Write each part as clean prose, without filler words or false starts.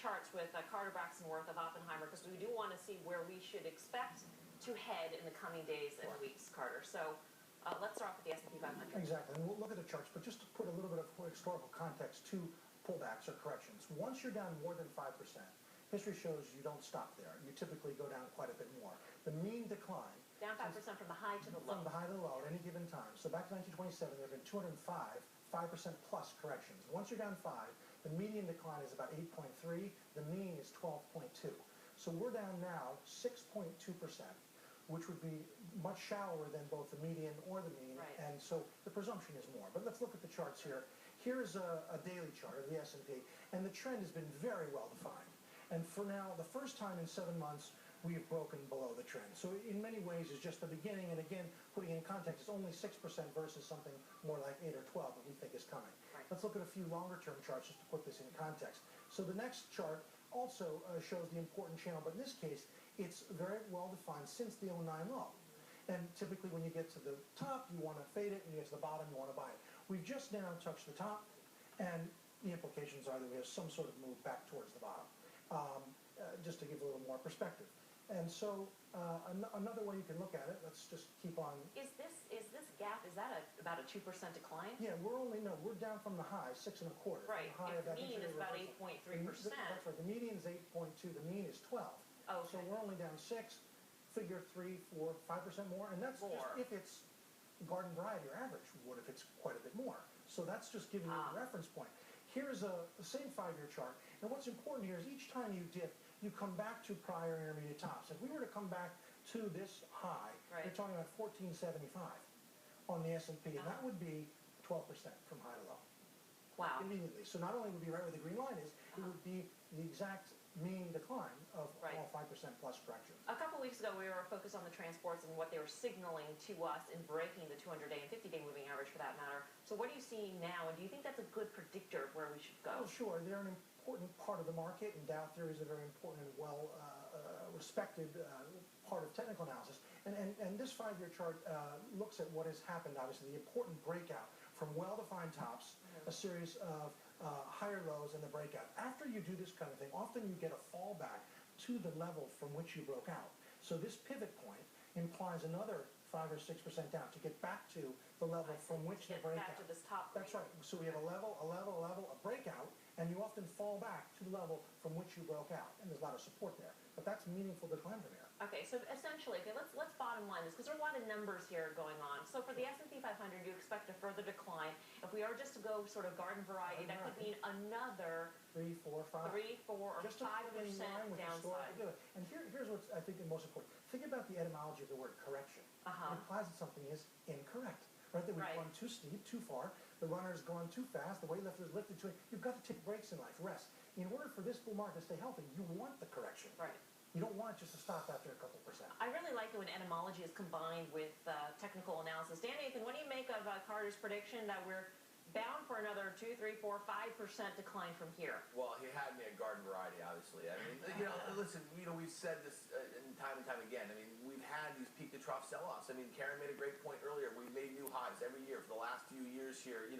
charts with Carter Braxton-Worth of Oppenheimer because we do want to see where we should expect to head in the coming days and weeks, Carter. So let's start off with the S&P 500. Exactly, and we'll look at the charts, but just to put a little bit of historical context to pullbacks or corrections. Once you're down more than 5%, history shows you don't stop there. You typically go down quite a bit more. The mean decline... Down 5% from the high to the low. From the high to the low at any given time. So back to 1927, there have been 205 5% plus corrections. Once you're down 5, the median decline is about 8.3. The mean is 12.2. So we're down now 6.2%, which would be much shallower than both the median or the mean, right. And so the presumption is more. But let's look at the charts here. Here's a daily chart of the S&P, and the trend has been very well defined. And for now, the first time in 7 months, we have broken below the trend. So in many ways, it's just the beginning, and again, putting in context, it's only 6% versus something more like 8 or 12 that we think is coming. Right. Let's look at a few longer-term charts just to put this in context. So the next chart also shows the important channel, but in this case, it's very well defined since the 09 low. And typically when you get to the top, you want to fade it, and you get to the bottom, you want to buy it. We've just now touched the top, and the implications are that we have some sort of move back towards the bottom, just to give a little more perspective. And so another way you can look at it, let's just keep on. Is this gap, is that about a 2% decline? Yeah, we're down from the high, 6 1/4. Right, the high the mean is about 8.3%. That's right, the median is 8.2, the mean is 12. Oh, okay. So we're only down 6, figure 3, 4, 5% more, and that's just if it's garden variety or average. What if it's quite a bit more? So that's just giving you a reference point. Here's the same 5-year chart, and what's important here is each time you dip, you come back to prior intermediate tops. If we were to come back to this high, right. You're talking about 1475 on the S&P, and that would be 12% from high to low. Wow. Immediately. So not only would it be right where the green line is, it would be the exact mean decline of all 5% plus corrections. A couple weeks ago, we were focused on the transports and what they were signaling to us in breaking the 200-day and 50-day moving average for that matter. So what are you seeing now, and do you think that's a good predictor of where we should go? Well, sure. They're an important part of the market, and Dow theory is a very important and well respected part of technical analysis. And this 5-year chart looks at what has happened, obviously, the important breakout from well-defined tops, a series of higher lows, and the breakout. After you do this kind of thing, often you get a fallback to the level from which you broke out. So this pivot point implies another 5 or 6% down to get back to the level from which the breakout. Back to this top. That's right. So we have a level, a breakout, and you often fall back to the level from which you broke out. And there's a lot of support there. But that's meaningful decline from here. Okay, so essentially, let's bottom line this, because there are a lot of numbers here going on. So for the S&P 500, you expect a further decline. If we are just to go sort of garden variety, that could mean another 3, 4, 5. 3, 4, or 5% downside. And here's what's, I think, the most important. Think about the etymology of the word correction. It implies that something is incorrect. Right? That we've gone too steep, too far. The runner's gone too fast. The weightlifter's lifted too. You've got to take breaks in life, rest. In order for this bull market to stay healthy, you want the correction. Right. You don't want it just to stop after a couple percent. I really like it when etymology is combined with technical analysis. Dan Nathan, what do you make of Carter's prediction that we're bound for another 2, 3, 4, 5% decline from here? Well, he had me at garden variety, obviously. I mean, listen, we've said this time and time again. I mean, we've had these peak to trough sell-offs. I mean, Karen made a great point earlier. We've made new highs every year for the last few years here,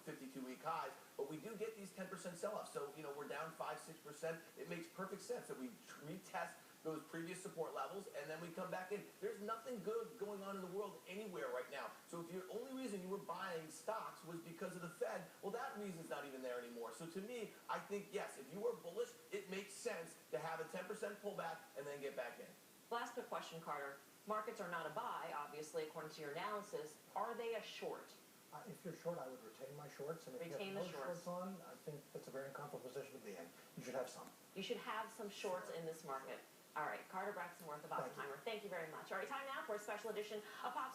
52-week highs. But we do get these 10% sell-offs. So, we're down 5, 6%. It makes perfect sense that we retest those previous support levels, and then we come back in. There's nothing good going on in the world anywhere right now. So if the only reason you were buying stocks was because of the Fed, well, that reason's not even there anymore. So to me, I think, yes, if you were bullish, it makes sense to have a 10% pullback and then get back in. Last quick question, Carter. Markets are not a buy, obviously, according to your analysis. Are they a short? If you're short, I would retain my shorts. And if you have no shorts on, I think that's a very uncomfortable position to be in. You should have some. You should have some shorts in this market. All right, Carter Braxton-Worth of Oppenheimer. Thank you very much. All right, time now for a special edition of Pop's